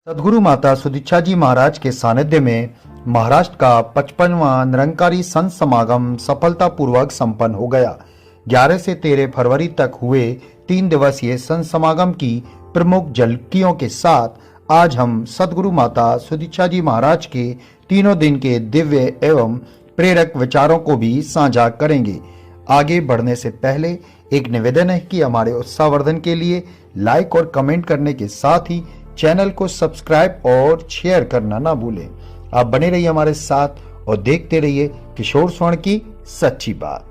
सद्गुरु माता सुदीक्षा जी महाराज के सानिध्य में महाराष्ट्र का 55वां निरंकारी संत समागम सफलतापूर्वक संपन्न हो गया। 11 से 13 फरवरी तक हुए 3 दिवसीय संत समागम की प्रमुख झलकियों के साथ आज हम सद्गुरु माता सुदीक्षा जी महाराज के तीनों दिन के दिव्य एवं प्रेरक विचारों को भी साझा करेंगे। आगे बढ़ने से पहले एक निवेदन है कि हमारे उत्साहवर्धन के लिए लाइक और कमेंट करने के साथ ही चैनल को सब्सक्राइब और शेयर करना ना भूलें। आप बने रहिए हमारे साथ और देखते रहिए किशोर स्वर्ण की सच्ची बात।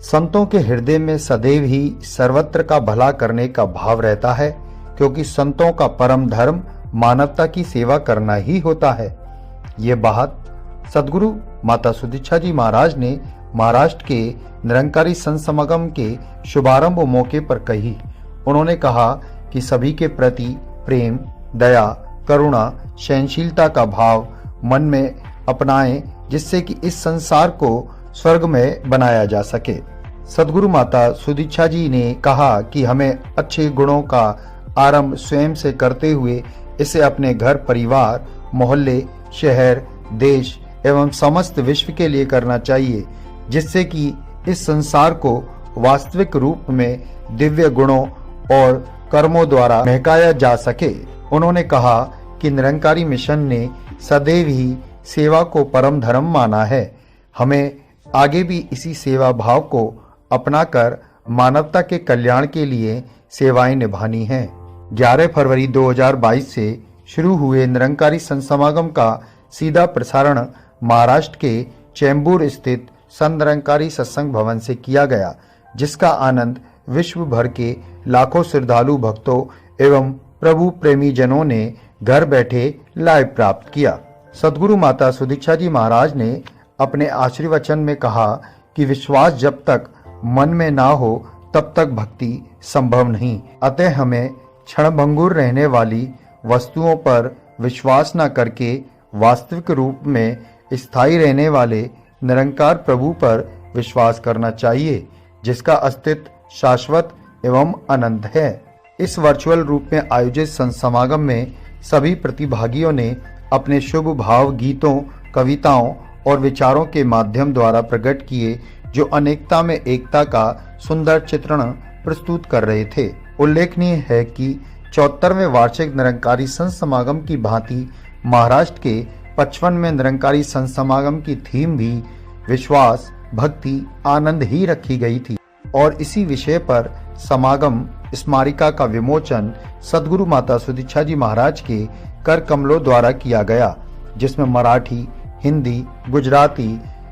संतों के हृदय में सदैव ही सर्वत्र का भला करने का भाव रहता है, क्योंकि संतों का परम धर्म मानवता की सेवा करना ही होता है। ये बात सद्गुरु माता सुदीक्षा जी महाराज ने महाराष्ट्र के निरंकारी संत समागम के शुभारंभ मौके पर कही। उन्होंने कहा कि सभी के प्रति प्रेम, दया, करुणा, सहनशीलता का भाव मन में अपनाएं, जिससे कि इस संसार को स्वर्ग में बनाया जा सके। सद्गुरु माता सुदीक्षा जी ने कहा कि हमें अच्छे गुणों का आरंभ स्वयं से करते हुए इसे अपने घर, परिवार, मोहल्ले, शहर, देश एवं समस्त विश्व के लिए करना चाहिए, जिससे कि इस संसार को वास्तविक रूप में दिव्य गुणों और कर्मों द्वारा महकाया जा सके। उन्होंने कहा कि निरंकारी मिशन ने सदैव ही सेवा को परम धर्म माना है। हमें आगे भी इसी सेवा भाव को अपनाकर मानवता के कल्याण के लिए सेवाएं निभानी हैं। 11 फरवरी 2022 से शुरू हुए निरंकारी संत समागम का सीधा प्रसारण महाराष्ट्र के चेंबूर स्थित संत निरंकारी सत्संग भवन से किया गया, जिसका आनंद विश्व भर के लाखों श्रद्धालु भक्तों एवं प्रभु प्रेमी जनों ने घर बैठे लाइव प्राप्त किया। सद्गुरु माता सुदीक्षा जी महाराज ने अपने आशीर्वचन में कहा कि विश्वास जब तक मन में ना हो तब तक भक्ति संभव नहीं। अतः हमें क्षणभंगुर रहने वाली वस्तुओं पर विश्वास न करके वास्तविक रूप में स्थायी रहने वाले निरंकार प्रभु पर विश्वास करना चाहिए, जिसका अस्तित्व शाश्वत एवं अनंत है। इस वर्चुअल रूप में आयोजित संत समागम में सभी प्रतिभागियों ने अपने शुभ भाव गीतों, कविताओं और विचारों के माध्यम द्वारा प्रकट किए, जो अनेकता में एकता का सुंदर चित्रण प्रस्तुत कर रहे थे। उल्लेखनीय है कि 74वें वार्षिक निरंकारी संत समागम की भांति महाराष्ट्र के 55वें निरंकारी संत समागम की थीम भी विश्वास, भक्ति, आनंद ही रखी गई थी और इसी विषय पर समागम स्मारिका का विमोचन सद्गुरु माता सुदीक्षा जी महाराज के कर कमलों द्वारा किया गया, जिसमें मराठी, हिंदी, गुजराती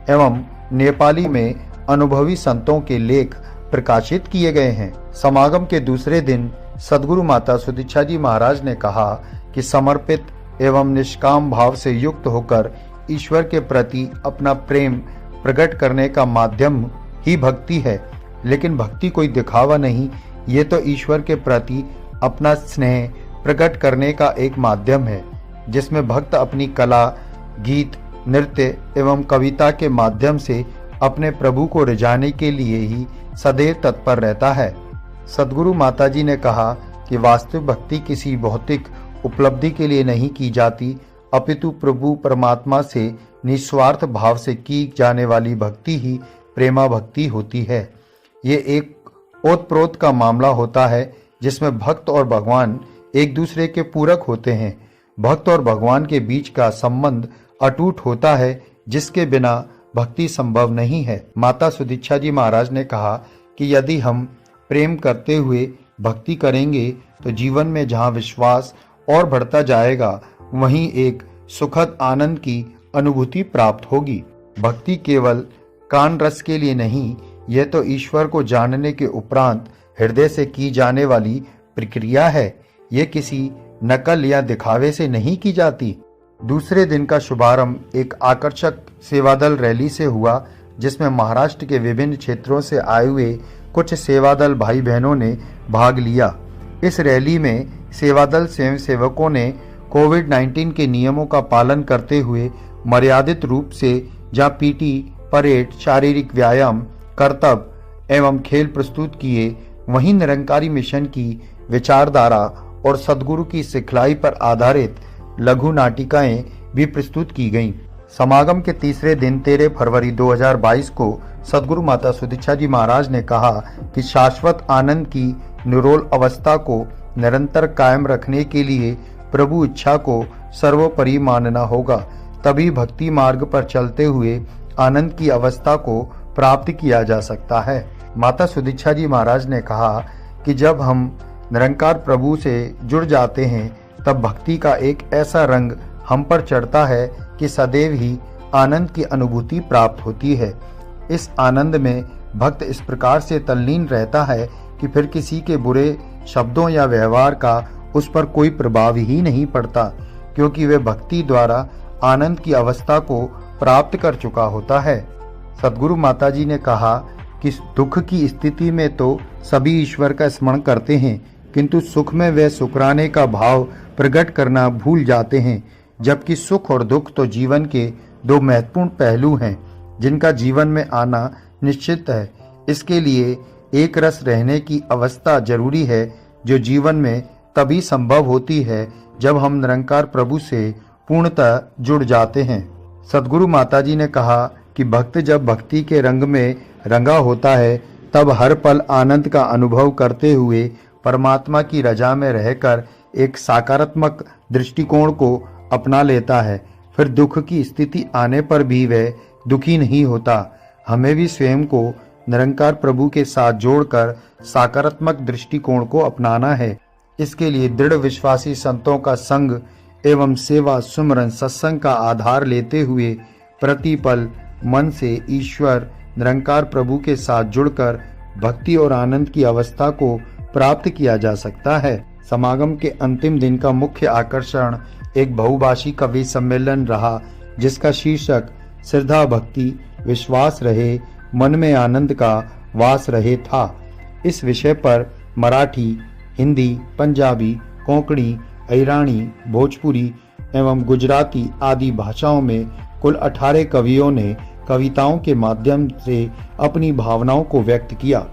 एवं नेपाली में अनुभवी संतों के लेख प्रकाशित किए गए हैं। समागम के दूसरे दिन सद्गुरु माता सुदीक्षा जी महाराज ने कहा कि समर्पित एवं निष्काम भाव से युक्त होकर ईश्वर के प्रति अपना प्रेम प्रकट करने का माध्यम ही भक्ति है, लेकिन भक्ति कोई दिखावा नहीं, ये तो ईश्वर के प्रति अपना स्नेह प्रकट करने का एक माध्यम है, जिसमें भक्त अपनी कला, गीत, नृत्य एवं कविता के माध्यम से अपने प्रभु को रिझाने के लिए ही सदैव तत्पर रहता है। सद्गुरु माता जी ने कहा कि वास्तविक भक्ति किसी भौतिक उपलब्धि के लिए नहीं की जाती, अपितु प्रभु परमात्मा से निस्वार्थ भाव से की जाने वाली भक्ति ही प्रेमा भक्ति होती है। ये एक ओतप्रोत का मामला होता है, जिसमें भक्त और भगवान एक दूसरे के पूरक होते हैं। भक्त और भगवान के बीच का संबंध अटूट होता है, जिसके बिना भक्ति संभव नहीं है। माता सुदीक्षा जी महाराज ने कहा कि यदि हम प्रेम करते हुए भक्ति करेंगे तो जीवन में जहाँ विश्वास और बढ़ता जाएगा, वहीं एक सुखद आनंद की अनुभूति प्राप्त होगी। भक्ति केवल कान रस के लिए नहीं, यह तो ईश्वर को जानने के उपरांत हृदय से की जाने वाली प्रक्रिया है। यह किसी नकल या दिखावे से नहीं की जाती। दूसरे दिन का शुभारंभ एक आकर्षक सेवादल रैली से हुआ, जिसमें महाराष्ट्र के विभिन्न क्षेत्रों से आए हुए कुछ सेवादल भाई बहनों ने भाग लिया। इस रैली में सेवादल स्वयंसेवकों ने कोविड-19 के नियमों का पालन करते हुए मर्यादित रूप से जहाँ पीटी, परेड, शारीरिक व्यायाम, करतब एवं खेल प्रस्तुत किए, वहीं निरंकारी मिशन की विचारधारा और सद्गुरु की सिखलाई पर आधारित लघु नाटिकाएं भी प्रस्तुत की गईं। समागम के तीसरे दिन 13 फरवरी 2022 को सद्गुरु माता सुदीक्षा जी महाराज ने कहा कि शाश्वत आनंद की निरोल अवस्था को निरंतर कायम रखने के लिए प्रभु इच्छा को सर्वोपरि मानना होगा, तभी भक्ति मार्ग पर चलते हुए आनंद की अवस्था को प्राप्त किया जा सकता है। माता सुदीक्षा जी महाराज ने कहा कि जब हम निरंकार प्रभु से जुड़ जाते हैं तब भक्ति का एक ऐसा रंग हम पर चढ़ता है कि सदैव ही आनंद की अनुभूति प्राप्त होती है। इस आनंद में भक्त इस प्रकार से तल्लीन रहता है कि फिर किसी के बुरे शब्दों या व्यवहार का उस पर कोई प्रभाव ही नहीं पड़ता, क्योंकि वे भक्ति द्वारा आनंद की अवस्था को प्राप्त कर चुका होता है। सद्गुरु माता जी ने कहा कि दुख की स्थिति में तो सभी ईश्वर का स्मरण करते हैं, किंतु सुख में वे शुक्राने का भाव प्रकट करना भूल जाते हैं, जबकि सुख और दुख तो जीवन के दो महत्वपूर्ण पहलू हैं जिनका जीवन में आना निश्चित है। इसके लिए एक रस रहने की अवस्था जरूरी है, जो जीवन में तभी संभव होती है जब हम निरंकार प्रभु से पूर्णतः जुड़ जाते हैं। सद्गुरु माता जी ने कहा कि भक्त जब भक्ति के रंग में रंगा होता है तब हर पल आनंद का अनुभव करते हुए परमात्मा की रजा में रहकर एक सकारात्मक दृष्टिकोण को अपना लेता है। फिर दुख की स्थिति आने पर भी वह दुखी नहीं होता। हमें भी स्वयं को निरंकार प्रभु के साथ जोड़कर सकारात्मक दृष्टिकोण को अपनाना है। इसके लिए दृढ़ विश्वासी संतों का संग एवं सेवा, सुमरन, सत्संग का आधार लेते हुए प्रतिपल मन से ईश्वर निरंकार प्रभु के साथ जुड़कर भक्ति और आनंद की अवस्था को प्राप्त किया जा सकता है। समागम के अंतिम दिन का मुख्य आकर्षण एक बहुभाषी कवि सम्मेलन रहा, जिसका शीर्षक श्रद्धा भक्ति विश्वास रहे, मन में आनंद का वास रहे था। इस विषय पर मराठी, हिंदी, पंजाबी, कोंकणी, ईरानी, भोजपुरी एवं गुजराती आदि भाषाओं में कुल 18 कवियों ने कविताओं के माध्यम से अपनी भावनाओं को व्यक्त किया।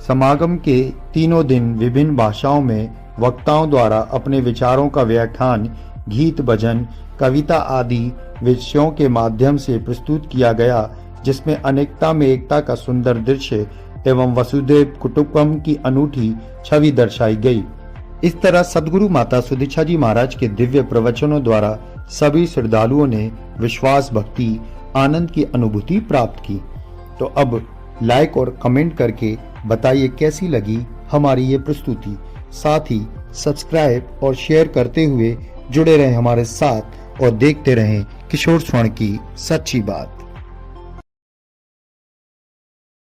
समागम के तीनों दिन विभिन्न भाषाओं में वक्ताओं द्वारा अपने विचारों का व्याख्यान, गीत, भजन, कविता आदि विषयों के माध्यम से प्रस्तुत किया गया, जिसमें अनेकता में एकता का सुंदर दृश्य एवं वसुदेव कुटुंबकम की अनूठी छवि दर्शाई गई। इस तरह सद्गुरु माता सुदीक्षा जी महाराज के दिव्य प्रवचनों द्वारा सभी श्रद्धालुओं ने विश्वास, भक्ति, आनंद की अनुभूति प्राप्त की। तो अब लाइक और कमेंट करके बताइए कैसी लगी हमारी ये प्रस्तुति। साथ ही सब्सक्राइब और शेयर करते हुए जुड़े रहें हमारे साथ और देखते रहें किशोर स्वर्ण की सच्ची बात।